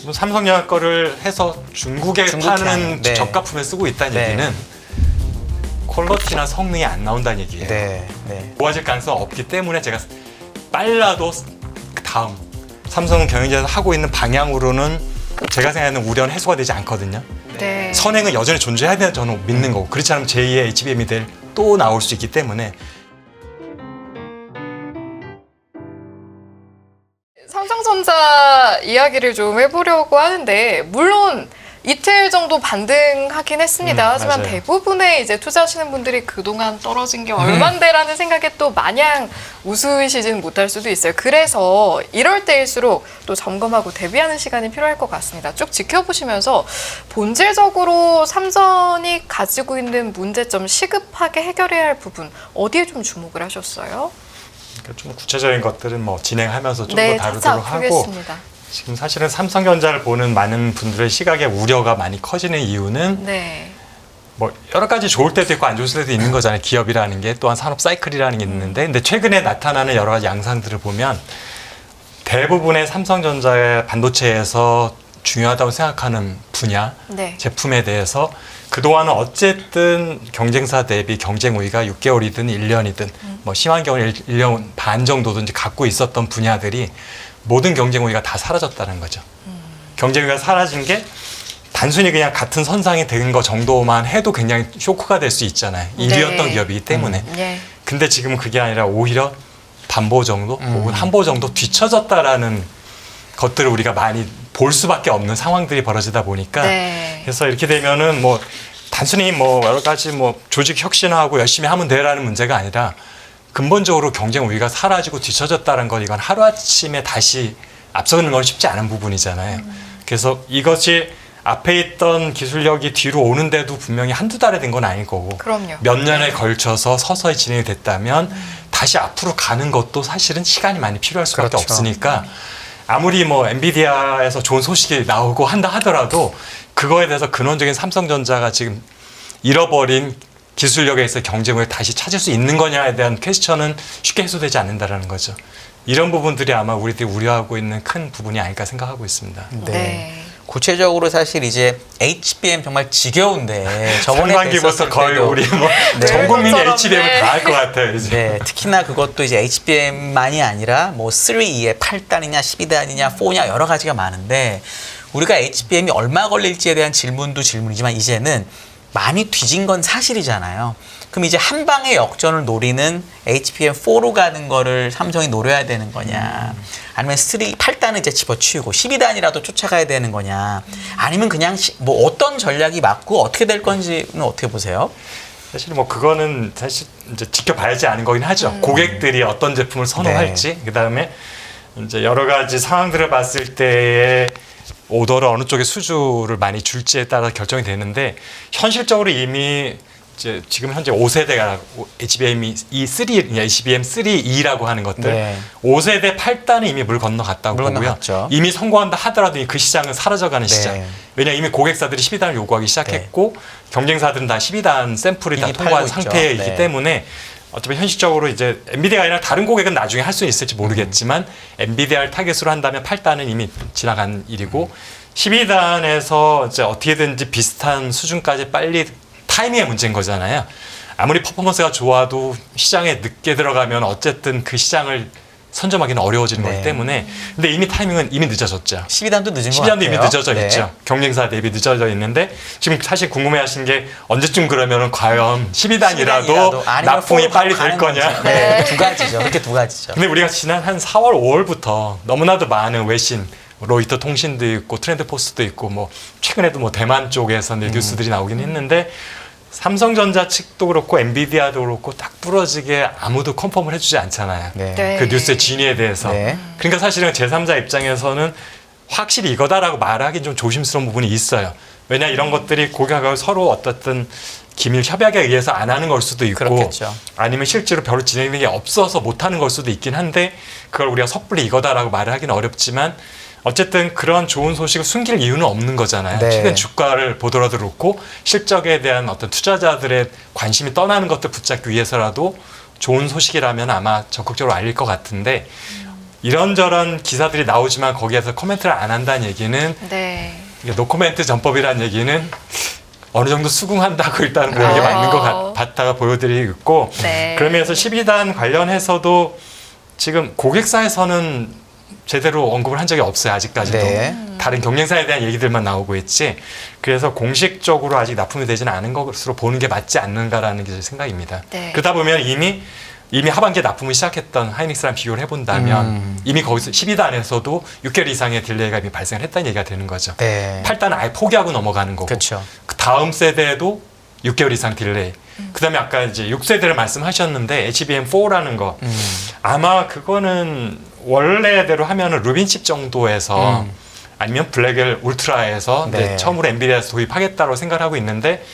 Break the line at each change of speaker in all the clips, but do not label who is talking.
삼성전자 거를 해서 중국에 파는
네.
저가품에 쓰고 있다는
네.
얘기는 퀄리티나 성능이 안 나온다는 얘기예요.
네. 네.
좋아질 가능성이 없기 때문에 제가 빨라도 다음 삼성 경영진에서 하고 있는 방향으로는 제가 생각하는 우려는 해소가 되지 않거든요.
네.
선행은 여전히 존재해야 된다고 저는 믿는 거고, 그렇지 않으면 제2의 HBM이 또 나올 수 있기 때문에.
삼성전자 이야기를 좀 해보려고 하는데, 물론 이틀 정도 반등하긴 했습니다. 하지만
맞아요.
대부분의 이제 투자하시는 분들이 그동안 떨어진 게 얼만데라는 생각에 또 마냥 우스우시지는 못할 수도 있어요. 그래서 이럴 때일수록 또 점검하고 대비하는 시간이 필요할 것 같습니다. 쭉 지켜보시면서 본질적으로 삼성이 가지고 있는 문제점, 시급하게 해결해야 할 부분 어디에 좀 주목을 하셨어요?
그러니까 좀 구체적인 것들은 뭐 진행하면서 좀
네,
더 다루도록
차차
하고,
풀겠습니다.
지금 사실은 삼성전자를 보는 많은 분들의 시각에 우려가 많이 커지는 이유는
네.
뭐 여러 가지 좋을 때도 있고 안 좋을 때도 있는 거잖아요. 기업이라는 게 또한 산업 사이클이라는 게 있는데, 근데 최근에 나타나는 여러 가지 양상들을 보면 대부분의 삼성전자의 반도체에서 중요하다고 생각하는 분야,
네.
제품에 대해서 그동안은 어쨌든 경쟁사 대비 경쟁 우위가 6개월이든 1년이든 뭐 심한 경우는 1년 반 정도든지 갖고 있었던 분야들이 모든 경쟁 우위가 다 사라졌다는 거죠. 경쟁 우위가 사라진 게 단순히 그냥 같은 선상이 된 거 정도만 해도 굉장히 쇼크가 될 수 있잖아요. 1위였던
네.
기업이기 때문에.
예.
근데 지금은 그게 아니라 오히려 반보 정도 혹은 한보 정도 뒤처졌다라는 것들을 우리가 많이 볼 수밖에 없는 상황들이 벌어지다 보니까
네.
그래서 이렇게 되면은 뭐 단순히 뭐 여러 가지 뭐 조직 혁신하고 열심히 하면 돼라는 문제가 아니라 근본적으로 경쟁 우위가 사라지고 뒤처졌다는 건 이건 하루아침에 다시 앞서는 건 쉽지 않은 부분이잖아요. 그래서 이것이 앞에 있던 기술력이 뒤로 오는데도 분명히 한두 달에 된 건 아닐 거고
그럼요.
몇 년에 걸쳐서 서서히 진행이 됐다면 다시 앞으로 가는 것도 사실은 시간이 많이 필요할 수밖에
그렇죠.
없으니까 아무리 뭐 엔비디아에서 좋은 소식이 나오고 한다 하더라도 그거에 대해서 근원적인 삼성전자가 지금 잃어버린 기술력에 있어 경쟁을 다시 찾을 수 있는 거냐에 대한 퀘스천은 쉽게 해소되지 않는다라는 거죠. 이런 부분들이 아마 우리들이 우려하고 있는 큰 부분이 아닐까 생각하고 있습니다.
네.
구체적으로 사실 이제 HBM 정말 지겨운데 저번에
상반기부터
뵀었을
거의
때도
우리 뭐
네.
전 국민이
그것처럼,
HBM을
네.
다 할 것 같아요. 이제.
네, 특히나 그것도 이제 HBM만이 아니라 뭐 3에 8단이냐 12단이냐 4냐 여러 가지가 많은데 우리가 HBM이 얼마 걸릴지에 대한 질문도 질문이지만 이제는 많이 뒤진 건 사실이잖아요. 그럼 이제 한 방의 역전을 노리는 HBM4로 가는 거를 삼성이 노려야 되는 거냐, 아니면 8단은 이제 집어치우고 12단이라도 쫓아가야 되는 거냐, 아니면 그냥 뭐 어떤 전략이 맞고 어떻게 될 건지는 어떻게 보세요?
사실 뭐 그거는 사실 이제 지켜봐야지 아는 거긴 하죠. 고객들이 어떤 제품을 선호할지, 그다음에 이제 여러 가지 상황들을 봤을 때의 오더를 어느 쪽에 수주를 많이 줄지에 따라 결정이 되는데 현실적으로 이미 이제 지금 현재 5세대가 HBM 3E라고 하는 것들,
네.
5세대 8단은 이미 물 건너갔다고
물
보고요.
건너갔죠.
이미 성공한다 하더라도 그 시장은 사라져가는
네.
시장. 왜냐 이미 고객사들이 12단을 요구하기 시작했고 경쟁사들은 다 12단 샘플이 다
이미
통과한
팔고 있죠.
상태이기
네.
때문에 어차피 현실적으로 이제 엔비디아가 아니라 다른 고객은 나중에 할 수 있을지 모르겠지만 엔비디아를 타겟으로 한다면 8단은 이미 지나간 일이고 12단에서 이제 어떻게든지 비슷한 수준까지 빨리 타이밍의 문제인 거잖아요. 아무리 퍼포먼스가 좋아도 시장에 늦게 들어가면 어쨌든 그 시장을 선점하기는 어려워지는
네.
거기 때문에 근데 이미 타이밍은 이미 늦어졌죠.
12단도 늦은 것
12단도
같아요.
이미 늦어져
네.
있죠. 경쟁사 대비 늦어져 있는데 지금 사실 궁금해하신 게 언제쯤 그러면은 과연 12단이라도
아니면
납품이
4로
빨리 될
가는
거냐.
건지. 네, 두 가지죠. 그렇게 두 가지죠.
근데 우리가 지난 한 4월, 5월부터 너무나도 많은 외신, 로이터 통신도 있고 트렌드 포스트도 있고 뭐 최근에도 뭐 대만 쪽에서 뉴스들이 나오긴 했는데 삼성전자 측도 그렇고 엔비디아도 그렇고 딱 부러지게 아무도 컨펌을 해주지 않잖아요.
네.
네.
그 뉴스의 진위에 대해서.
네.
그러니까 사실은 제3자 입장에서는 확실히 이거다라고 말하기 좀 조심스러운 부분이 있어요. 왜냐 이런 것들이 고객하고 서로 어떻든 기밀 협약에 의해서 안 하는 걸 수도 있고
그렇겠죠.
아니면 실제로 별로 진행된 게 없어서 못 하는 걸 수도 있긴 한데 그걸 우리가 섣불리 이거다라고 말을 하기는 어렵지만 어쨌든 그런 좋은 소식을 숨길 이유는 없는 거잖아요.
네.
최근 주가를 보더라도 그렇고 실적에 대한 어떤 투자자들의 관심이 떠나는 것들 붙잡기 위해서라도 좋은 소식이라면 아마 적극적으로 알릴 것 같은데 이런저런 기사들이 나오지만 거기에서 코멘트를 안 한다는 얘기는
네.
이게 노코멘트 전법이라는 얘기는 어느 정도 수긍한다고 일단은 보는 게 맞는 것 같다가 보여드리고 있고
네.
그러면서 12단 관련해서도 지금 고객사에서는 제대로 언급을 한 적이 없어요. 아직까지도.
네.
다른 경쟁사에 대한 얘기들만 나오고 있지. 그래서 공식적으로 아직 납품이 되지는 않은 것으로 보는 게 맞지 않는가라는 게 제 생각입니다.
네.
그러다 보면 이미 하반기에 납품을 시작했던 하이닉스랑 비교를 해본다면 이미 거기서 12단에서도 6개월 이상의 딜레이가 이미 발생을 했다는 얘기가 되는 거죠.
네.
8단은 아예 포기하고 넘어가는 거고
그렇죠.
그 다음 세대에도 6개월 이상 딜레이. 그다음에 아까 이제 6세대를 말씀하셨는데 HBM4라는 거 아마 그거는 원래대로 하면은 루빈칩 정도에서 아니면 블랙엘 울트라에서
네.
이제 처음으로 엔비디아에서 도입하겠다고 생각하고 있는데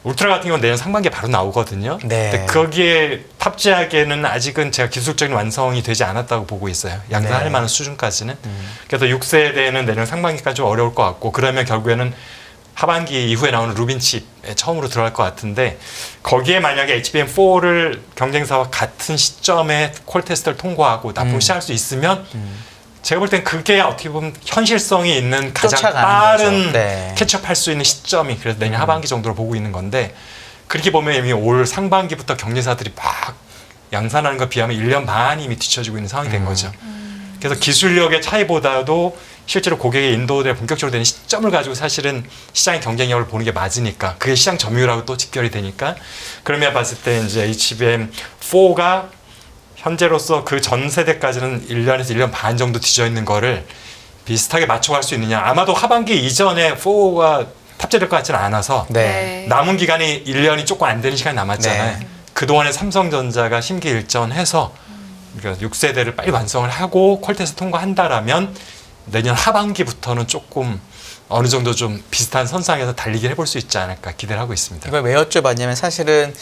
울트라 같은 경우는 내년 상반기에 바로 나오거든요.
네.
근데 거기에 탑재하기에는 아직은 제가 기술적인 완성이 되지 않았다고 보고 있어요. 양산할
네.
만한 수준까지는. 그래서 6세대는 내년 상반기까지 좀 어려울 것 같고 그러면 결국에는 하반기 이후에 나오는 루빈칩에 처음으로 들어갈 것 같은데 거기에 만약에 HBM4를 경쟁사와 같은 시점에 콜 테스트를 통과하고 납품 시작할 수 있으면 제가 볼 땐 그게 어떻게 보면 현실성이 있는 가장
쫓아가는
빠른
거죠. 네.
캐치업할 수 있는 시점이 그래서 내년 하반기 정도로 보고 있는 건데 그렇게 보면 이미 올 상반기부터 경쟁사들이 막 양산하는 것 비하면 1년 반이 이미 뒤처지고 있는 상황이 된 거죠. 그래서 기술력의 차이보다도 실제로 고객의 인도에 본격적으로 되는 시점을 가지고 사실은 시장의 경쟁력을 보는 게 맞으니까 그게 시장 점유율하고 또 직결이 되니까 그러면 봤을 때 이제 HBM4가 현재로서 그 전 세대까지는 1년에서 1년 반 정도 뒤져 있는 거를 비슷하게 맞춰갈 수 있느냐. 아마도 하반기 이전에 4가 탑재될 것 같지는 않아서
네.
남은 기간이 1년이 조금 안 되는 시간이 남았잖아요.
네.
그동안에 삼성전자가 심기일전해서 그러니까 6세대를 빨리 완성을 하고 퀄테스트 통과한다라면 내년 하반기부터는 조금 어느 정도 좀 비슷한 선상에서 달리기를 해볼 수 있지 않을까 기대를 하고 있습니다.
이걸 왜 여쭤봤냐면 사실은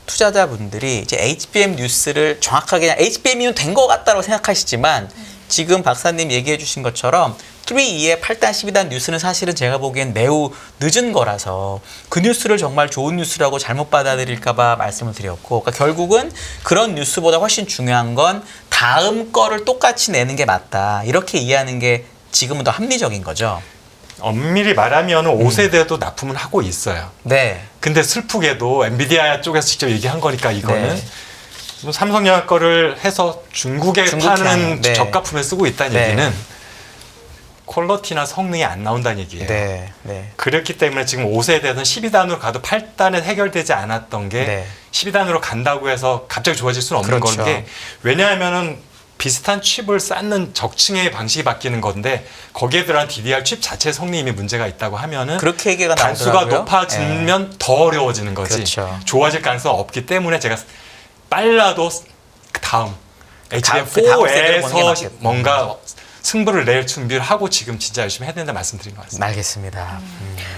투자자분들이 이제 HBM 뉴스를 정확하게 그냥 HBM이면 된 것 같다고 생각하시지만 지금 박사님 얘기해 주신 것처럼 3E의 8단 12단 뉴스는 사실은 제가 보기엔 매우 늦은 거라서 그 뉴스를 정말 좋은 뉴스라고 잘못 받아들일까 봐 말씀을 드렸고 그러니까 결국은 그런 뉴스보다 훨씬 중요한 건 다음 거를 똑같이 내는 게 맞다 이렇게 이해하는 게 지금은 더 합리적인 거죠.
엄밀히 말하면 5세대도 납품을 하고 있어요.
네.
근데 슬프게도 엔비디아 쪽에서 직접 얘기한 거니까 이거는
네.
뭐 삼성전자 거를 해서 중국에
중국향,
파는
네.
저가품에 쓰고 있다는
네.
얘기는 퀄러티나 성능이 안 나온다는 얘기예요.
네. 네.
그렇기 때문에 지금 5세대는 12단으로 가도 8단에 해결되지 않았던 게
네.
12단으로 간다고 해서 갑자기 좋아질 수는 없는
그렇죠.
건데 왜냐하면은 비슷한 칩을 쌓는 적층의 방식이 바뀌는 건데 거기에 들어간 DDR 칩 자체 성능이 이미 문제가 있다고 하면은
그렇게 얘기가
단수가
나오더라고요.
높아지면 더 어려워지는 거지.
그렇죠.
좋아질 가능성이 없기 때문에 제가 빨라도 그 다음
다음 세대로 보는 게
HBM4에서
맞겠다.
뭔가 승부를 낼 준비를 하고 지금 진짜 열심히 해야 된다 말씀드린 것 같습니다.
알겠습니다.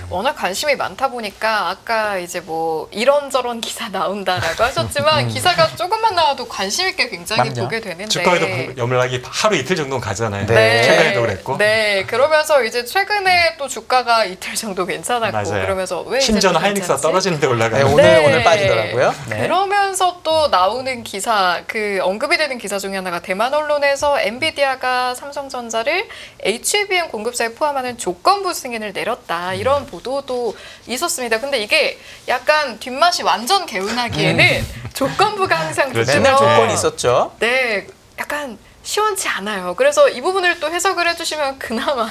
워낙 관심이 많다 보니까 아까 이제 뭐 이런저런 기사 나온다라고 하셨지만 기사가 조금만 나와도 관심 있게 굉장히
그럼요.
보게 되는데
주가에도 연락이 하루 이틀 정도는 가잖아요.
네.
최근에도 그랬고.
네, 그러면서 이제 최근에 또 주가가 이틀 정도 괜찮았고
맞아요.
그러면서 왜 이제
심지어는
또
하이닉스가
괜찮지?
떨어지는데
네,
올라가는.
오늘 빠지더라고요. 네.
그러면서 또 나오는 기사, 그 언급이 되는 기사 중에 하나가 대만 언론에서 엔비디아가 삼성전자를 HBM 공급사에 포함하는 조건부 승인을 내렸다 이런 보도도 있었습니다. 근데 이게 약간 뒷맛이 완전 개운하기에는 조건부가 항상
그렇죠.
붙으면
맨날 조건이 있었죠.
네, 약간 시원치 않아요. 그래서 이 부분을 또 해석을 해주시면 그나마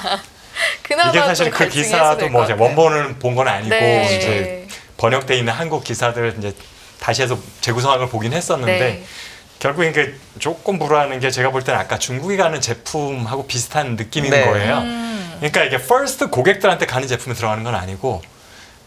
이게 사실
좀
그
갈증이
기사도
해소될
뭐
것
이제
같아요.
원본을 본 건 아니고
네.
이제 번역돼 있는 한국 기사들을 이제 다시 해서 재구성한 걸 보긴 했었는데
네.
결국엔 그 조건부라는 게 제가 볼 때는 아까 중국에 가는 제품하고 비슷한 느낌인
네.
거예요. 그러니까 이게 퍼스트 고객들한테 가는 제품이 들어가는 건 아니고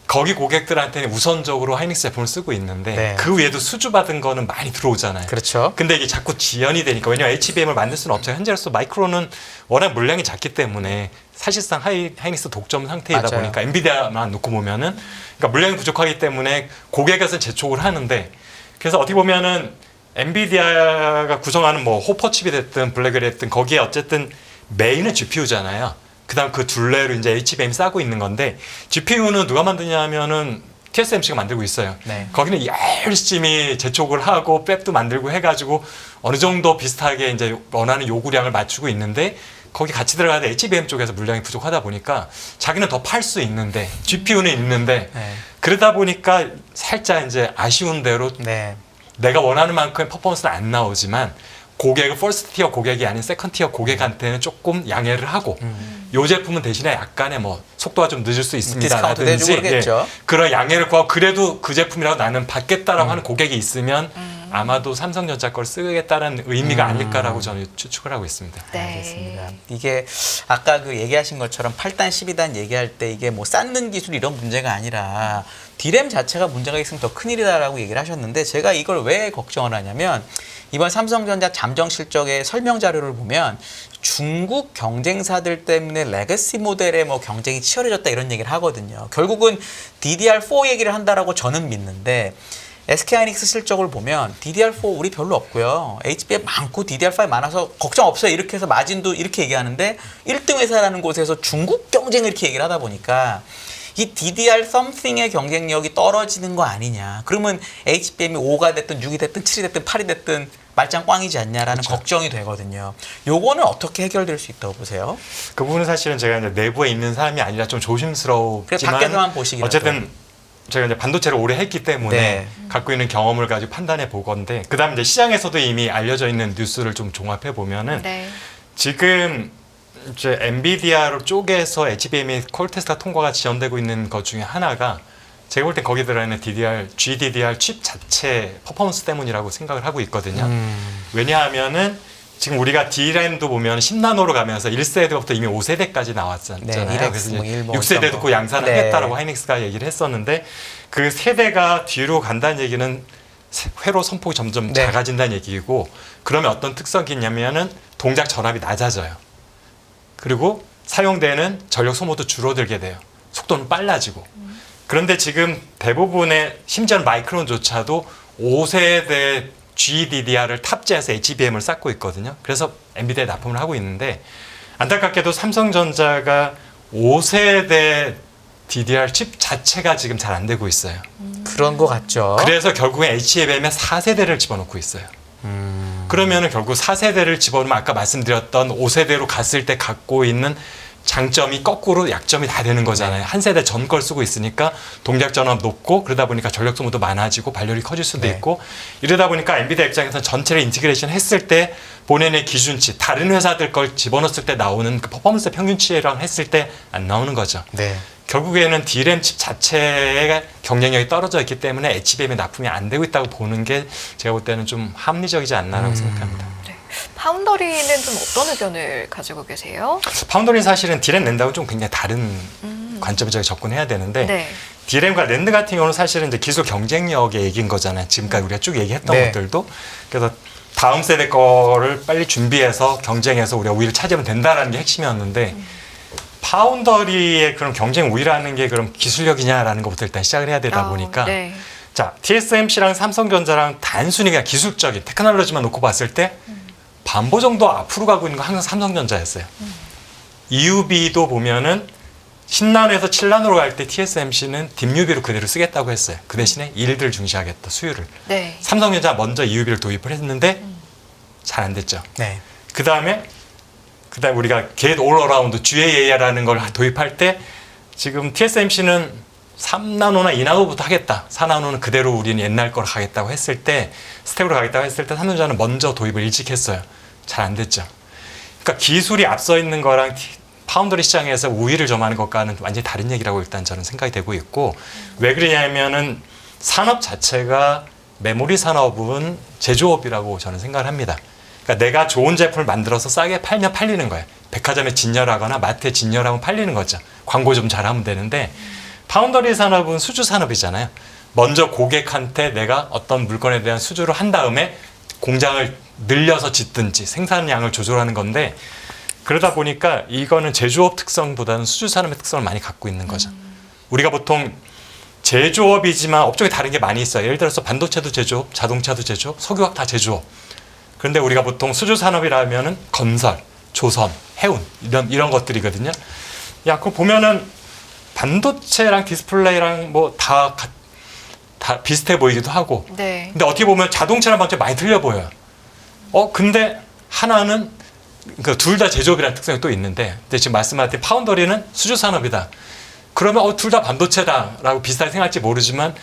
거기 고객들한테는 우선적으로 하이닉스 제품을 쓰고 있는데
네.
그 외에도 수주받은 거는 많이 들어오잖아요.
그렇죠.
근데 이게 자꾸 지연이 되니까 왜냐면 HBM을 만들 수는 없잖아요. 현재로서 마이크론은 워낙 물량이 작기 때문에 사실상 하이닉스 독점 상태이다
맞아요.
보니까 엔비디아만 놓고 보면은 그러니까 물량이 부족하기 때문에 고객에서 재촉을 하는데 그래서 어떻게 보면은 엔비디아가 구성하는 뭐 호퍼칩이 됐든 블랙이 됐든 거기에 어쨌든 메인은 GPU잖아요. 그다음 그 둘레로 이제 HBM 싸고 있는 건데 GPU는 누가 만드냐면은 TSMC가 만들고 있어요.
네.
거기는 열심히 재촉을 하고 랩도 만들고 해가지고 어느 정도 비슷하게 이제 원하는 요구량을 맞추고 있는데 거기 같이 들어가는 HBM 쪽에서 물량이 부족하다 보니까 자기는 더 팔 수 있는데 GPU는 있는데
네.
그러다 보니까 살짝 이제 아쉬운 대로
네.
내가 원하는 만큼의 퍼포먼스는 안 나오지만 고객을 퍼스트 티어 고객이 아닌 세컨 티어 고객한테는 조금 양해를 하고 이 제품은 대신에 약간의 뭐 속도가 좀 늦을 수 있습니다.
디스카운트 내주고 그러겠죠.
그런 양해를 구하고 그래도 그 제품이라고 나는 받겠다라고 하는 고객이 있으면 아마도 삼성전자 걸 쓰겠다는 의미가 아닐까라고 저는 추측을 하고 있습니다.
네.
알겠습니다. 이게 아까 그 얘기하신 것처럼 8단, 12단 얘기할 때 이게 뭐 쌓는 기술 이런 문제가 아니라 디램 자체가 문제가 있으면 더 큰일이다라고 얘기를 하셨는데 제가 이걸 왜 걱정을 하냐면 이번 삼성전자 잠정 실적의 설명 자료를 보면 중국 경쟁사들 때문에 레거시 모델의 뭐 경쟁이 치열해졌다 이런 얘기를 하거든요. 결국은 DDR4 얘기를 한다라고 저는 믿는데 SK하이닉스 실적을 보면 DDR4 우리 별로 없고요. HBM 많고 DDR5 많아서 걱정 없어요. 이렇게 해서 마진도 이렇게 얘기하는데 1등 회사라는 곳에서 중국 경쟁을 이렇게 얘기를 하다 보니까 이 DDR something의 경쟁력이 떨어지는 거 아니냐. 그러면 HBM이 5가 됐든 6이 됐든 7이 됐든 8이 됐든 말짱 꽝이지 않냐라는
그렇죠.
걱정이 되거든요. 요거는 어떻게 해결될 수 있다고 보세요?
그 부분은 사실은 제가 이제 내부에 있는 사람이 아니라 좀 조심스럽지만
그래, 밖에서만 보시기라도.
어쨌든 제가 이제 반도체를 오래 했기 때문에
네.
갖고 있는 경험을 가지고 판단해 보건데 그다음 이제 시장에서도 이미 알려져 있는 뉴스를 좀 종합해 보면은
네.
지금 이제 엔비디아 쪽에서 HBM의 콜 테스트가 통과가 지연되고 있는 것 중에 하나가 제가 볼 땐 거기 들어있는 GDDR 칩 자체 퍼포먼스 때문이라고 생각을 하고 있거든요. 왜냐하면은 지금 우리가 D램도 보면 10나노로 가면서 1세대부터 이미 5세대까지 나왔잖아요.
네, 1X,
그래서
뭐 1, 뭐
6세대도 그 양산을
네.
했다라고 하이닉스가 얘기를 했었는데 그 세대가 뒤로 간다는 얘기는 회로 선폭이 점점
네.
작아진다는 얘기고 그러면 어떤 특성이 있냐면은 동작 전압이 낮아져요. 그리고 사용되는 전력 소모도 줄어들게 돼요. 속도는 빨라지고. 그런데 지금 대부분의 심지어는 마이크론조차도 5세대 GDDR을 탑재해서 HBM을 쌓고 있거든요. 그래서 엔비디아에 납품을 하고 있는데 안타깝게도 삼성전자가 5세대 DDR 칩 자체가 지금 잘 안 되고 있어요.
그런 거 같죠.
그래서 결국엔 HBM에 4세대를 집어넣고 있어요. 그러면은 결국 4세대를 집어넣으면 아까 말씀드렸던 5세대로 갔을 때 갖고 있는 장점이 거꾸로 약점이 다 되는 거잖아요. 한 세대 전 걸 쓰고 있으니까 동작 전압 높고 그러다 보니까 전력 소모도 많아지고 발열이 커질 수도
네.
있고 이러다 보니까 엔비디아 입장에서는 전체를 인티그레이션 했을 때 본인의 기준치 다른 회사들 걸 집어넣었을 때 나오는 그 퍼포먼스 평균치랑 했을 때 안 나오는 거죠.
네.
결국에는 D램 칩 자체의 경쟁력이 떨어져 있기 때문에 HBM에 납품이 안 되고 있다고 보는 게 제가 볼 때는 좀 합리적이지 않나라고 생각합니다.
네. 파운더리는 좀 어떤 의견을 가지고 계세요?
파운더리는 사실은 D램 낸다고 좀 굉장히 다른 관점에서 접근해야 되는데
네.
D램과 랜드 같은 경우는 사실은 이제 기술 경쟁력의 얘기인 거잖아요. 지금까지 우리가 쭉 얘기했던
네.
것들도 그래서 다음 세대 거를 빨리 준비해서 경쟁해서 우리가 우위를 차지하면 된다라는 게 핵심이었는데 파운더리의 그런 경쟁 우위라는 게 그럼 기술력이냐라는 것부터 일단 시작을 해야 되다 보니까
네.
자 TSMC랑 삼성전자랑 단순히 그냥 기술적인 테크놀로지만 놓고 봤을 때 반보 정도 앞으로 가고 있는 건 항상 삼성전자였어요. EUV도 보면은 10나노에서 7나노로 갈 때 TSMC는 딥UV로 그대로 쓰겠다고 했어요. 그 대신에 일들 중시하겠다, 수율을.
네.
삼성전자 먼저 EUV를 도입을 했는데 잘 안 됐죠.
네.
그 다음에 우리가 Get All Around GAA라는 걸 도입할 때 지금 TSMC는 3나노나 2나노부터 하겠다. 4나노는 그대로 우리는 옛날 걸 하겠다고 했을 때 스텝으로 가겠다고 했을 때 삼성전자는 먼저 도입을 일찍 했어요. 잘 안 됐죠. 그러니까 기술이 앞서 있는 거랑 파운더리 시장에서 우위를 점하는 것과는 완전히 다른 얘기라고 일단 저는 생각이 되고 있고 왜 그러냐면은 산업 자체가 메모리 산업은 제조업이라고 저는 생각을 합니다. 그러니까 내가 좋은 제품을 만들어서 싸게 팔면 팔리는 거예요. 백화점에 진열하거나 마트에 진열하면 팔리는 거죠. 광고 좀 잘하면 되는데 파운더리 산업은 수주 산업이잖아요. 먼저 고객한테 내가 어떤 물건에 대한 수주를 한 다음에 공장을 늘려서 짓든지 생산량을 조절하는 건데 그러다 보니까 이거는 제조업 특성보다는 수주 산업의 특성을 많이 갖고 있는 거죠. 우리가 보통 제조업이지만 업종이 다른 게 많이 있어요. 예를 들어서 반도체도 제조업, 자동차도 제조업, 석유화학 다 제조업. 그런데 우리가 보통 수주 산업이라면은 건설, 조선, 해운 이런 것들이거든요. 야, 그거 보면은 반도체랑 디스플레이랑 뭐 다 비슷해 보이기도 하고.
네.
근데 어떻게 보면 자동차랑 반도체 많이 틀려 보여요. 근데 하나는 그러니까 둘 다 제조업이라는 특성이 또 있는데, 근데 지금 말씀하신 파운더리는 수주 산업이다. 그러면 둘 다 반도체다라고 비슷하게 생각할지 모르지만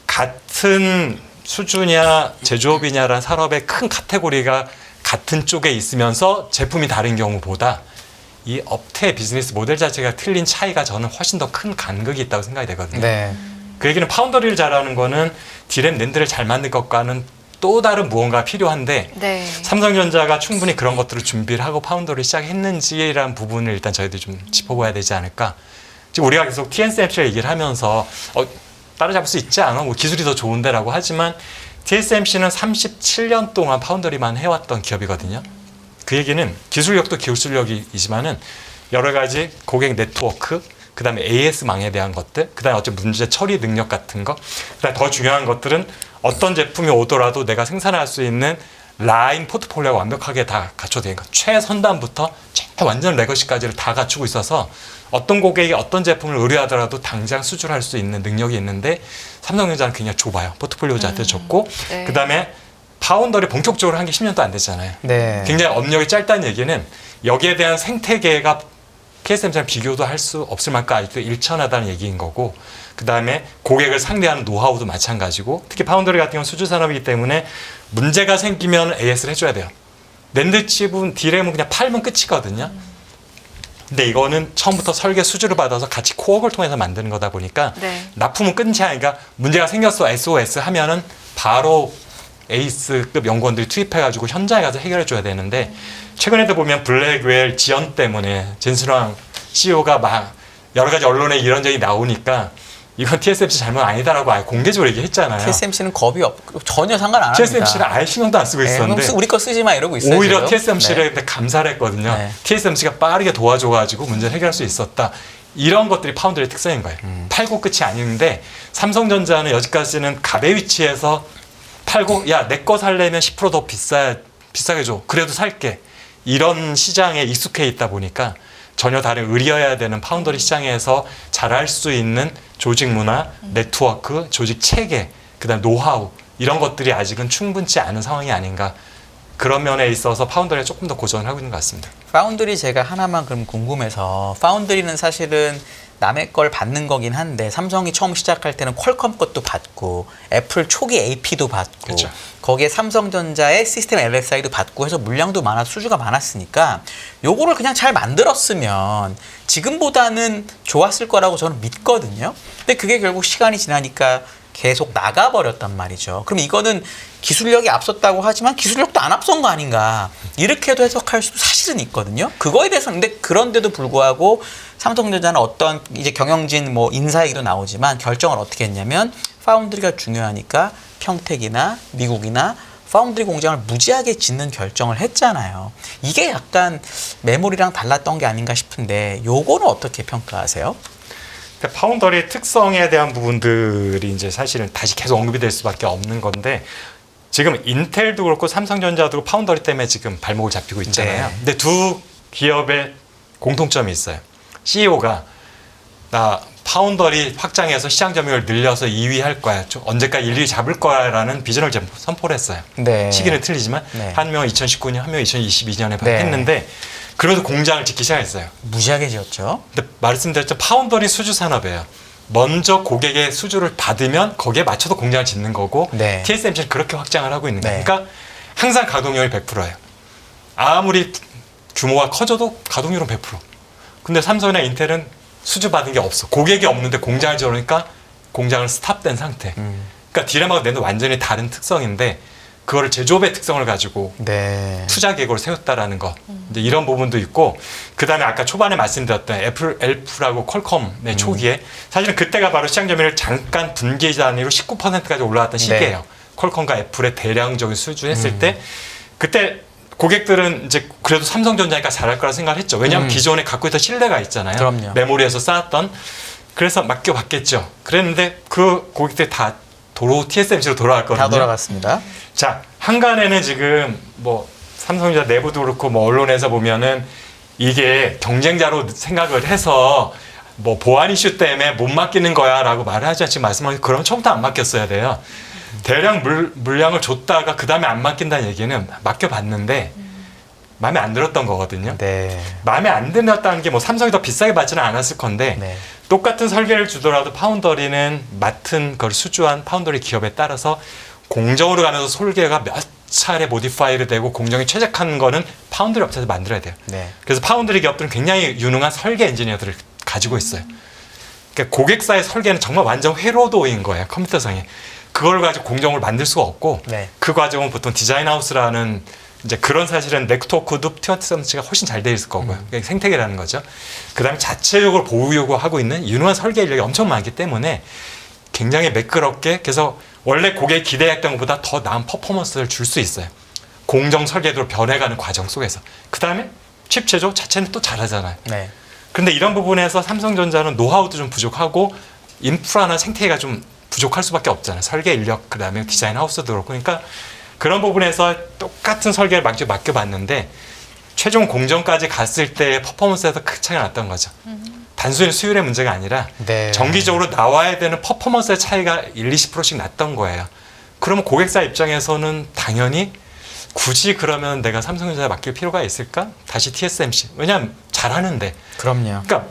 같은 수주냐 제조업이냐라는 산업의 큰 카테고리가 같은 쪽에 있으면서 제품이 다른 경우보다 이 업태 비즈니스 모델 자체가 틀린 차이가 저는 훨씬 더 큰 간극이 있다고 생각이 되거든요.
네.
그 얘기는 파운더리를 잘하는 거는 디램 낸드를 잘 만든 것과는 또 다른 무언가가 필요한데
네.
삼성전자가 충분히 그런 것들을 준비를 하고 파운더리를 시작했는지라는 부분을 일단 저희들이 좀 짚어봐야 되지 않을까. 지금 우리가 계속 TSMC 얘기를 하면서 따라잡을 수 있지 않아? 뭐 기술이 더 좋은데라고 하지만 TSMC는 37년 동안 파운더리만 해왔던 기업이거든요. 그 얘기는 기술력도 기술력이지만은 여러 가지 고객 네트워크, 그 다음에 AS망에 대한 것들, 그 다음에 어떤 문제 처리 능력 같은 거, 그 다음에 더 중요한 것들은 어떤 제품이 오더라도 내가 생산할 수 있는 라인 포트폴리오가 완벽하게 다 갖춰져 있는 거. 최선단부터 완전 레거시까지를 다 갖추고 있어서 어떤 고객이 어떤 제품을 의뢰하더라도 당장 수주할 수 있는 능력이 있는데 삼성전자는 굉장히 좁아요. 포트폴리오 자체도 좁고
네.
그 다음에 파운더리 본격적으로 한 게 10년도 안 됐잖아요.
네.
굉장히 업력이 짧다는 얘기는 여기에 대한 생태계가 TSMC랑 비교도 할 수 없을 만큼 아직도 일천하다는 얘기인 거고, 그 다음에 고객을 상대하는 노하우도 마찬가지고, 특히 파운더리 같은 경우는 수주 산업이기 때문에 문제가 생기면 AS를 해줘야 돼요. 낸드 칩은 디램은 그냥 팔면 끝이거든요. 근데 이거는 처음부터 설계 수주를 받아서 같이 코어를 통해서 만드는 거다 보니까
네.
납품은 끝이 아니라 문제가 생겼어 SOS 하면은 바로 에이스급 연구원들이 투입해가지고 현장에 가서 해결해줘야 되는데, 최근에도 보면 블랙웰 지연 때문에 젠슨왕 CEO가 막 여러 가지 언론에 이런 적이 나오니까 이건 TSMC 잘못 아니다라고 아예 공개적으로 얘기했잖아요.
TSMC는 겁이 없고 전혀 상관 안 합니다.
TSMC를 아예 신경도 안 쓰고 있었는데
그럼 우리 거 쓰지 마 이러고 있어요.
오히려
지금.
TSMC를 근데 감사를 했거든요.
네.
TSMC가 빠르게 도와줘가지고 문제를 해결할 수 있었다. 이런 것들이 파운드의 특성인 거예요. 팔고 끝이 아닌데 삼성전자는 여기까지는 갑의 위치에서 팔고 야 내 거 살려면 10%더 비싸게 줘. 그래도 살게. 이런 시장에 익숙해 있다 보니까 전혀 다른 의리여야 되는 파운더리 시장에서 잘할 수 있는 조직 문화, 네트워크, 조직 체계, 그다음 노하우 이런 것들이 아직은 충분치 않은 상황이 아닌가. 그런 면에 있어서 파운더리가 조금 더 고전을 하고 있는 것 같습니다.
파운드리 제가 하나만 그럼 궁금해서, 파운드리는 사실은 남의 걸 받는 거긴 한데 삼성이 처음 시작할 때는 퀄컴 것도 받고 애플 초기 AP도 받고
그렇죠.
거기에 삼성전자의 시스템 LSI도 받고 해서 물량도 많아 수주가 많았으니까 요거를 그냥 잘 만들었으면 지금보다는 좋았을 거라고 저는 믿거든요. 근데 그게 결국 시간이 지나니까 계속 나가버렸단 말이죠. 그럼 이거는 기술력이 앞섰다고 하지만 기술력도 안 앞선 거 아닌가, 이렇게도 해석할 수도 사실은 있거든요. 그거에 대해서는 근데 그런데도 불구하고 삼성전자는 어떤 이제 경영진 뭐 인사 얘기도 나오지만 결정을 어떻게 했냐면 파운드리가 중요하니까 평택이나 미국이나 파운드리 공장을 무지하게 짓는 결정을 했잖아요. 이게 약간 메모리랑 달랐던 게 아닌가 싶은데 요거는 어떻게 평가하세요?
파운더리의 특성에 대한 부분들이 이제 사실은 다시 계속 언급이 될 수밖에 없는 건데, 지금 인텔도 그렇고 삼성전자도 그렇고 파운더리 때문에 지금 발목을 잡히고 있잖아요.
네.
근데 두 기업의 공통점이 있어요. CEO가 나 파운더리 확장해서 시장 점유율을 늘려서 2위 할 거야. 언제까지 1위 잡을 거야라는 비전을 선포를 했어요.
네.
시기는 틀리지만
네.
한 명은 2019년, 한 명은 2022년에
네.
했는데, 그러면서 공장을 짓기 시작했어요.
무지하게 지었죠.
근데 말씀드렸죠. 파운더리 수주 산업이에요. 먼저 고객의 수주를 받으면 거기에 맞춰서 공장을 짓는 거고,
네.
TSMC는 그렇게 확장을 하고 있는 거예요.
네.
그러니까 항상 가동률이 100%예요. 아무리 규모가 커져도 가동률은 100%. 근데 삼성이나 인텔은 수주 받은 게 없어. 고객이 없는데 공장을 지어놓으니까 공장을 스탑된 상태. 그러니까 디램하고 낸드 완전히 다른 특성인데 그거를 제조업의 특성을 가지고
네.
투자 계획을 세웠다라는 것. 이제 이런 부분도 있고, 그 다음에 아까 초반에 말씀드렸던 애플하고 퀄컴의 초기에 사실은 그때가 바로 시장 점유율 잠깐 분기 단위로 19%까지 올라왔던 시기예요. 퀄컴과 애플의 대량적인 수주했을 때, 그때 고객들은 이제 그래도 삼성전자니까 잘할 거라 생각을 했죠. 왜냐하면 기존에 갖고 있던 신뢰가 있잖아요.
그럼요.
메모리에서 쌓았던. 그래서 맡겨봤겠죠. 그랬는데 그 고객들 다 도로 TSMC로 돌아왔거든요.
다 돌아갔습니다.
자, 한간에는 지금 뭐 삼성전자 내부도 그렇고 뭐 언론에서 보면은 이게 경쟁자로 생각을 해서 뭐 보안 이슈 때문에 못 맡기는 거야라고 말을 하지 않지만 말씀하신 그럼 처음부터 안 맡겼어야 돼요. 대량 물량을 줬다가 그 다음에 안 맡긴다는 얘기는 맡겨봤는데 마음에 안 들었던 거거든요.
네.
마음에 안 들었다는 게 뭐 삼성이 더 비싸게 받지는 않았을 건데
네.
똑같은 설계를 주더라도 파운더리는 맡은 걸 수주한 파운더리 기업에 따라서 공정으로 가면서 설계가 몇 차례 모디파이를 되고 공정이 최적한 거는 파운드리 업체에서 만들어야 돼요.
네.
그래서 파운드리 기업들은 굉장히 유능한 설계 엔지니어들을 가지고 있어요. 그러니까 고객사의 설계는 정말 완전 회로도인 거예요. 컴퓨터상에. 그걸 가지고 공정을 만들 수가 없고
네.
그 과정은 보통 디자인하우스라는 이제 그런 사실은 네트워크도 TSMC가 훨씬 잘 돼 있을 거고요. 그러니까 생태계라는 거죠. 그다음에 자체적으로 보호 요구하고 있는 유능한 설계 인력이 엄청 많기 때문에 굉장히 매끄럽게 그래서 원래 고객이 기대했던 것보다 더 나은 퍼포먼스를 줄 수 있어요. 공정 설계도로 변해가는 과정 속에서. 그다음에 칩 제조 자체는 또 잘하잖아요.
네.
근데 이런 부분에서 삼성전자는 노하우도 좀 부족하고 인프라나 생태계가 좀 부족할 수밖에 없잖아요. 설계 인력 그다음에 디자인 하우스도 그렇고 그러니까 그런 부분에서 똑같은 설계를 맡겨봤는데 최종 공정까지 갔을 때의 퍼포먼스에서 큰 차이가 났던 거죠. 단순히 수율의 문제가 아니라
네.
정기적으로 나와야 되는 퍼포먼스의 차이가 1, 20%씩 났던 거예요. 그러면 고객사 입장에서는 당연히 굳이 그러면 내가 삼성전자에 맡길 필요가 있을까? 다시 TSMC. 왜냐하면 잘하는데.
그럼요.
그러니까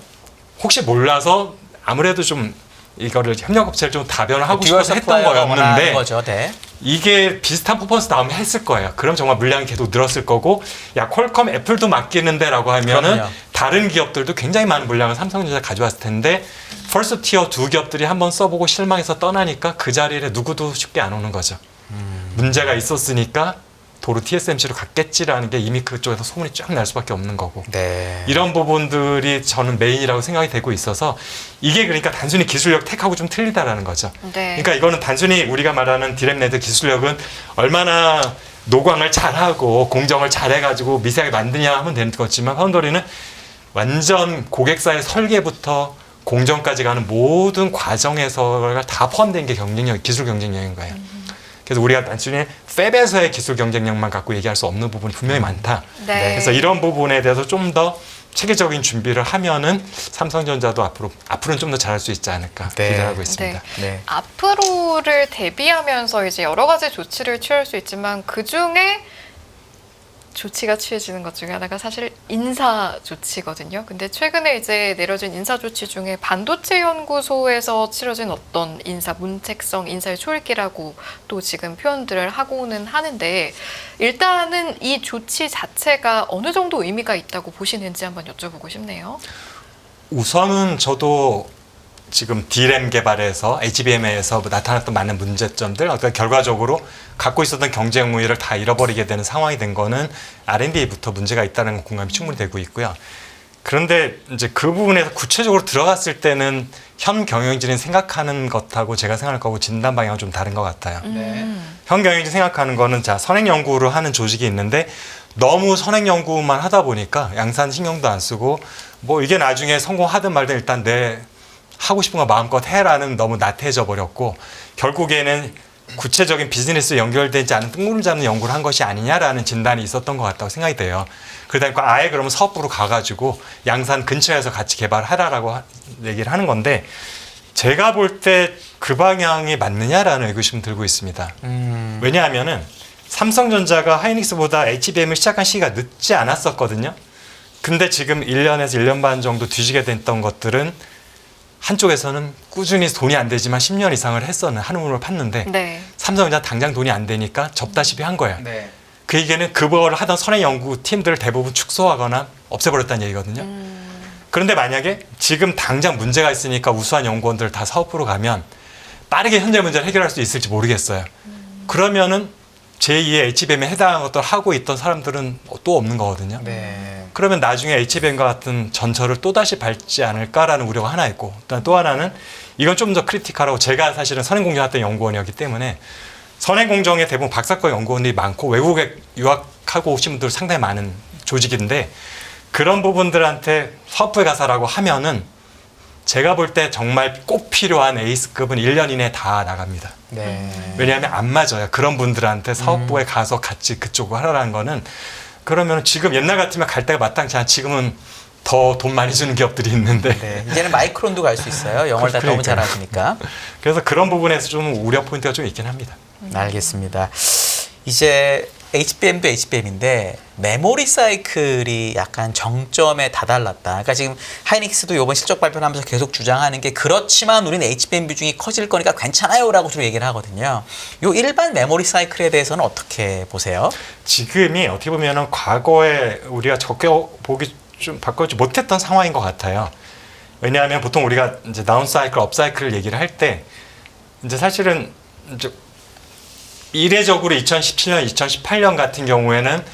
혹시 몰라서 아무래도 좀 이거를 협력업체를 좀 다변을 하고 싶어서 했던 거였는데
거죠. 네.
이게 비슷한 퍼포먼스 나오면 했을 거예요. 그럼 정말 물량이 계속 늘었을 거고 야 퀄컴 애플도 맡기는데 라고 하면은
그럼요.
다른 기업들도 굉장히 많은 물량을 삼성전자 가져왔을 텐데 퍼스트 티어 두 기업들이 한번 써보고 실망해서 떠나니까 그 자리에 누구도 쉽게 안 오는 거죠. 문제가 있었으니까 도로 TSMC로 갔겠지라는 게 이미 그쪽에서 소문이 쫙 날 수밖에 없는 거고
네.
이런 부분들이 저는 메인이라고 생각이 되고 있어서 이게 그러니까 단순히 기술력 택하고 좀 틀리다라는 거죠.
네.
그러니까 이거는 단순히 우리가 말하는 디램네드 기술력은 얼마나 노광을 잘하고 공정을 잘해가지고 미세하게 만드냐 하면 되는 거지만 파운더리는 완전 고객사의 설계부터 공정까지 가는 모든 과정에서 다 포함된 게 경쟁력, 기술 경쟁력인 거예요. 그래서 우리가 단순히 팹에서의 기술 경쟁력만 갖고 얘기할 수 없는 부분이 분명히 많다.
네.
그래서 이런 부분에 대해서 좀 더 체계적인 준비를 하면은 삼성전자도 앞으로는 좀 더 잘할 수 있지 않을까
네.
기대하고 있습니다.
네.
앞으로를 대비하면서 이제 여러 가지 조치를 취할 수 있지만 그 중에 조치가 취해지는 것 중에 하나가 사실 인사 조치거든요. 근데 최근에 이제 내려진 인사 조치 중에 반도체 연구소에서 치러진 어떤 인사 문책성 인사의 초읽기라고 또 지금 표현들을 하고는 하는데 일단은 이 조치 자체가 어느 정도 의미가 있다고 보시는지 한번 여쭤보고 싶네요.
우선은 저도 지금 D램 개발에서 HBM에서 나타났던 많은 문제점들, 그러니까 결과적으로 갖고 있었던 경쟁 우위를 다 잃어버리게 되는 상황이 된 거는 R&D부터 문제가 있다는 공감이 충분히 되고 있고요. 그런데 이제 그 부분에서 구체적으로 들어갔을 때는 현 경영진이 생각하는 것하고 제가 생각할 거고 진단 방향은 좀 다른 것 같아요. 현 경영진이 생각하는 거는 자 선행 연구를 하는 조직이 있는데 너무 선행 연구만 하다 보니까 양산 신경도 안 쓰고 뭐 이게 나중에 성공하든 말든 일단 내 하고 싶은 거 마음껏 해라는 너무 나태해져 버렸고 결국에는 구체적인 비즈니스 연결되지 않은 뜬구름 잡는 연구를 한 것이 아니냐라는 진단이 있었던 것 같다고 생각이 돼요. 그러다 보니까 아예 그러면 사업부로 가가지고 양산 근처에서 같이 개발하라라고 얘기를 하는 건데 제가 볼 때 그 방향이 맞느냐라는 의구심 들고 있습니다. 왜냐하면은 삼성전자가 하이닉스보다 HBM을 시작한 시기가 늦지 않았었거든요. 근데 지금 1년에서 1년 반 정도 뒤지게 됐던 것들은 한쪽에서는 꾸준히 돈이 안 되지만 10년 이상을 했었는 한우물을 팠는데
네.
삼성전자 당장 돈이 안 되니까 접다시피 한 거예요.
네.
그 얘기는 그거를 하던 선행 연구 팀들을 대부분 축소하거나 없애버렸다는 얘기거든요. 그런데 만약에 지금 당장 문제가 있으니까 우수한 연구원들 다 사업부로 가면 빠르게 현재 문제를 해결할 수 있을지 모르겠어요. 그러면은 제2의 HBM에 해당하는 것들 하고 있던 사람들은 또 없는 거거든요.
네.
그러면 나중에 HBM과 같은 전철을 또다시 밟지 않을까라는 우려가 하나 있고 또 하나는 이건 좀 더 크리티컬하고 제가 사실은 선행공정했던 연구원이었기 때문에 선행공정에 대부분 박사과 연구원들이 많고 외국에 유학하고 오신 분들 상당히 많은 조직인데 그런 부분들한테 사업부에 가서라고 하면은 제가 볼 때 정말 꼭 필요한 에이스급은 1년 이내에 다 나갑니다.
네.
왜냐하면 안 맞아요. 그런 분들한테 사업부에 가서 같이 그쪽으로 하라는 거는 그러면 지금 옛날 같으면 갈 데가 마땅치 않아. 지금은 더 돈 많이 주는 기업들이 있는데
네. 이제는 마이크론도 갈 수 있어요. 영어를 다 너무
그러니까요.
잘하시니까.
그래서 그런 부분에서 좀 우려 포인트가 좀 있긴 합니다.
알겠습니다. 이제 HBM도 HBM인데 메모리 사이클이 약간 정점에 다다랐다. 그러니까 지금 하이닉스도 이번 실적 발표를 하면서 계속 주장하는 게 그렇지만 우리는 HBM 비중이 커질 거니까 괜찮아요라고 주로 얘기를 하거든요. 요 일반 메모리 사이클에 대해서는 어떻게 보세요?
지금이 어떻게 보면은 과거에 우리가 겪어보기 좀 바꾸지 못했던 상황인 것 같아요. 왜냐하면 보통 우리가 이제 다운 사이클, 업 사이클을 얘기를 할 때 이제 사실은 이제 이례적으로 2017년, 2018년 같은 경우에는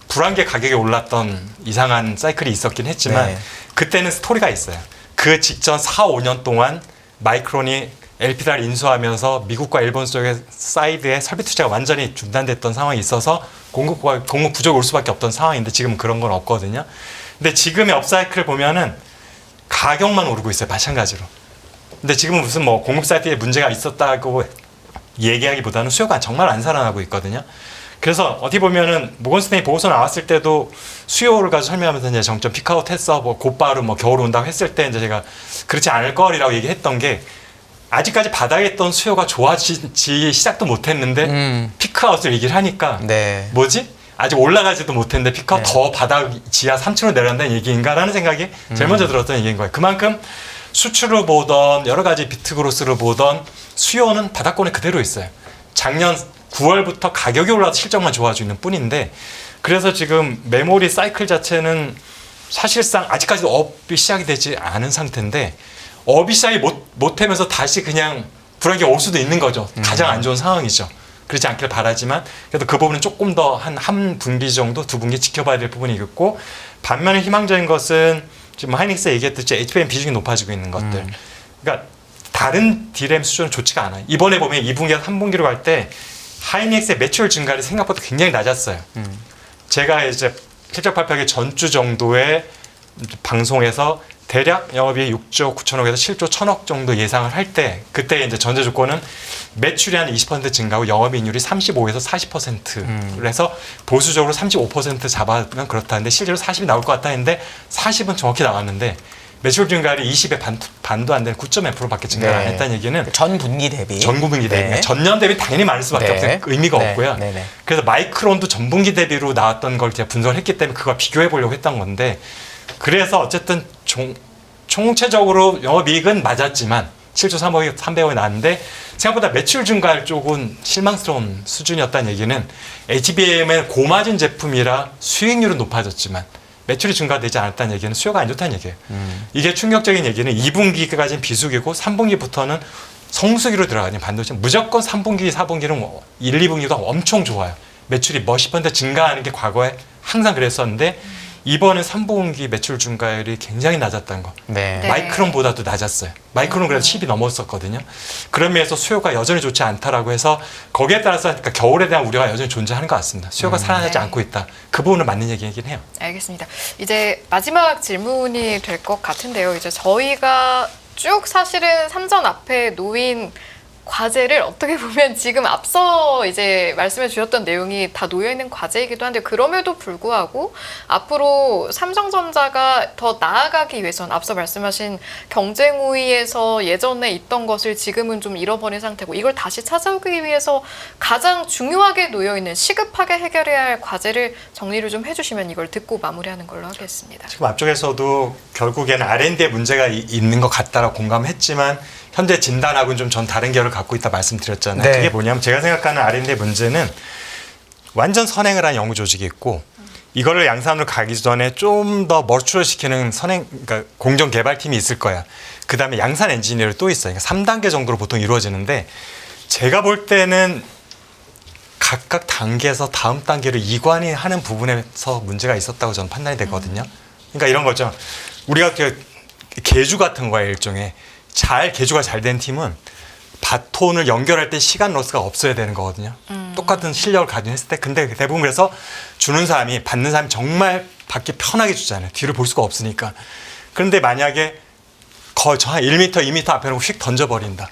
불안개 가격이 올랐던 이상한 사이클이 있었긴 했지만
네.
그때는 스토리가 있어요. 그 직전 4, 5년 동안 마이크론이 LPDAR 인수하면서 미국과 일본 쪽의 사이드에 설비 투자가 완전히 중단됐던 상황이 있어서 공급 부족이 올 수밖에 없던 상황인데 지금은 그런 건 없거든요. 근데 지금의 업사이클을 보면은 가격만 오르고 있어요. 마찬가지로. 근데 지금은 무슨 뭐 공급 사이드에 문제가 있었다고 얘기하기보다는 수요가 정말 안 살아나고 있거든요. 그래서 어떻게 보면은 모건스테인 보고서 나왔을 때도 수요를 가지고 설명하면서 이제 정점 피크아웃 했어, 뭐 곧바로 뭐 겨울 온다고 했을 때 이제 제가 그렇지 않을 거리라고 얘기했던 게 아직까지 바닥에 있던 수요가 좋아지지 시작도 못했는데 피크아웃을 얘기를 하니까
네.
뭐지? 아직 올라가지도 못했는데 피크아웃
네.
더 바닥 지하 3층으로 내려간다는 얘기인가라는 생각이 제일 먼저 들었던 얘기인 거예요. 그만큼 수출을 보던 여러 가지 비트그로스를 보던 수요는 바닥권에 그대로 있어요. 작년 9월부터 가격이 올라서 실적만 좋아지고 있는 뿐인데 그래서 지금 메모리 사이클 자체는 사실상 아직까지도 업이 시작이 되지 않은 상태인데 업이 시작이 못하면서 다시 그냥 불안개가 올 수도 있는 거죠. 가장 안 좋은 상황이죠. 그렇지 않길 바라지만 그래도 그 부분은 조금 더 한 분기 정도, 두 분기 지켜봐야 될 부분이 있고 반면에 희망적인 것은 지금 하이닉스 얘기했듯이 HBM 비중이 높아지고 있는 것들. 그러니까 다른 D램 수준은 좋지가 않아요. 이번에 보면 2분기에서 3분기로 갈 때 하이닉스의 매출 증가율이 생각보다 굉장히 낮았어요. 제가 이제 실적 발표하기 전주 정도의 방송에서 대략 영업이익 6조 9천억에서 7조 1천억 정도 예상을 할 때 그때 이제 전제 조건은 매출이 한 20% 증가하고 영업이익률이 35에서 40%를 해서 보수적으로 35% 잡아면 그렇다는데 실제로 40이 나올 것 같다 했는데 40은 정확히 나왔는데 매출 증가율이 20의 반도 안 되는 9.1%밖에 증가를 안 했다는 얘기는
전 분기 대비.
전 분기 대비
네.
전년 대비 당연히 많을 수밖에
네.
없어요. 의미가
네.
없고요.
네. 네.
그래서 마이크론도 전 분기 대비로 나왔던 걸 제가 분석을 했기 때문에 그거 비교해 보려고 했던 건데 그래서 어쨌든 총체적으로 영업이익은 맞았지만 7조 300억이 나왔는데 생각보다 매출 증가율 쪽은 실망스러운 수준이었다는 얘기는 HBM의 고마진 제품이라 수익률은 높아졌지만 매출이 증가되지 않았다는 얘기는 수요가 안 좋다는 얘기예요. 이게 충격적인 얘기는 2분기까지는 비수기고 3분기부터는 성수기로 들어가니 반도체 무조건 3분기, 4분기는 1, 2분기가 엄청 좋아요. 매출이 몇십 % 증가하는 게 과거에 항상 그랬었는데 이번에 3분기 매출 증가율이 굉장히 낮았다는 거.
네.
네.
마이크론보다도 낮았어요. 마이크론은 그래도 10이 넘었었거든요. 그런 면에서 수요가 여전히 좋지 않다라고 해서 거기에 따라서 그러니까 겨울에 대한 우려가 여전히 존재하는 것 같습니다. 수요가 살아나지
네.
않고 있다. 그 부분은 맞는 얘기이긴 해요.
알겠습니다. 이제 마지막 질문이 될 것 같은데요. 이제 저희가 쭉 사실은 삼전 앞에 놓인 과제를 어떻게 보면 지금 앞서 이제 말씀해 주셨던 내용이 다 놓여 있는 과제이기도 한데 그럼에도 불구하고 앞으로 삼성전자가 더 나아가기 위해서는 앞서 말씀하신 경쟁 우위에서 예전에 있던 것을 지금은 좀 잃어버린 상태고 이걸 다시 찾아오기 위해서 가장 중요하게 놓여 있는 시급하게 해결해야 할 과제를 정리를 좀 해주시면 이걸 듣고 마무리하는 걸로 하겠습니다.
지금 앞쪽에서도 결국에는 R&D에 문제가 있는 것 같다라고 공감했지만 현재 진단하고는 좀 전 다른 결을 갖고 있다 말씀드렸잖아요.
네.
그게 뭐냐면 제가 생각하는 R&D의 문제는 완전 선행을 한 연구 조직이 있고 이거를 양산으로 가기 전에 좀 더 머추럴시키는 그러니까 공정 개발팀이 있을 거야. 그 다음에 양산 엔지니어를 또 있어요. 그러니까 3단계 정도로 보통 이루어지는데 제가 볼 때는 각각 단계에서 다음 단계를 이관이 하는 부분에서 문제가 있었다고 저는 판단이 되거든요. 그러니까 이런 거죠. 우리가 계주 같은 거예요, 일종의. 계주가 잘 된 팀은 바톤을 연결할 때 시간 로스가 없어야 되는 거거든요. 똑같은 실력을 가지고 했을 때. 근데 대부분 그래서 주는 사람이 받는 사람이 정말 받기 편하게 주잖아요. 뒤를 볼 수가 없으니까. 그런데 만약에 거의 저 한 1m, 2m 앞에 놓고 휙 던져버린다.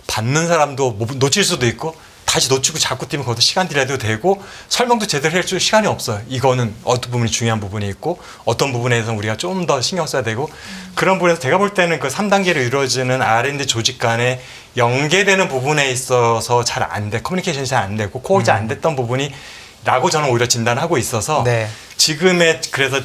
받는 사람도 놓칠 수도 있고 다시 놓치고 자꾸 뛰면 그것도 시간 딜레이도 되고 설명도 제대로 해줄 시간이 없어요. 이거는 어떤 부분이 중요한 부분이 있고 어떤 부분에서 우리가 좀 더 신경 써야 되고 그런 부분에서 제가 볼 때는 그 3단계로 이루어지는 R&D 조직 간에 연계되는 부분에 있어서 잘 안 돼. 커뮤니케이션이 잘 안 되고 코어가 안 됐던 부분이 라고 저는 오히려 진단하고 있어서
네.
지금의 그래서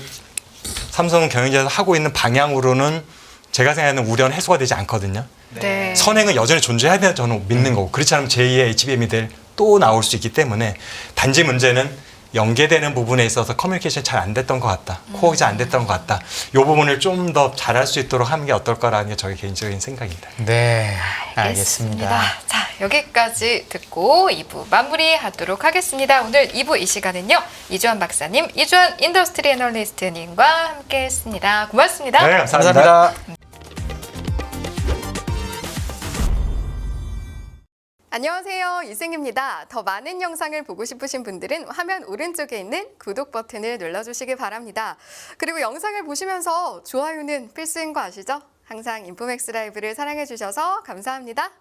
삼성 경영진에서 하고 있는 방향으로는 제가 생각하는 우려는 해소가 되지 않거든요.
네.
선행은 여전히 존재해야 된다 저는 믿는 거고 그렇지 않으면 제2의 HBM이 또 나올 수 있기 때문에 단지 문제는 연계되는 부분에 있어서 커뮤니케이션이 잘 안 됐던 것 같다. 코어가 잘 안 됐던 것 같다. 이 부분을 좀 더 잘할 수 있도록 하는 게 어떨까라는 게 저의 개인적인 생각입니다.
네, 알겠습니다.
자, 여기까지 듣고 2부 마무리하도록 하겠습니다. 오늘 2부 이 시간은요. 이주환 박사님, 이주환 인더스트리 애널리스트님과 함께했습니다. 고맙습니다.
네,
감사합니다.
안녕하세요. 이승입니다. 더 많은 영상을 보고 싶으신 분들은 화면 오른쪽에 있는 구독 버튼을 눌러주시기 바랍니다. 그리고 영상을 보시면서 좋아요는 필수인 거 아시죠? 항상 인포맥스 라이브를 사랑해주셔서 감사합니다.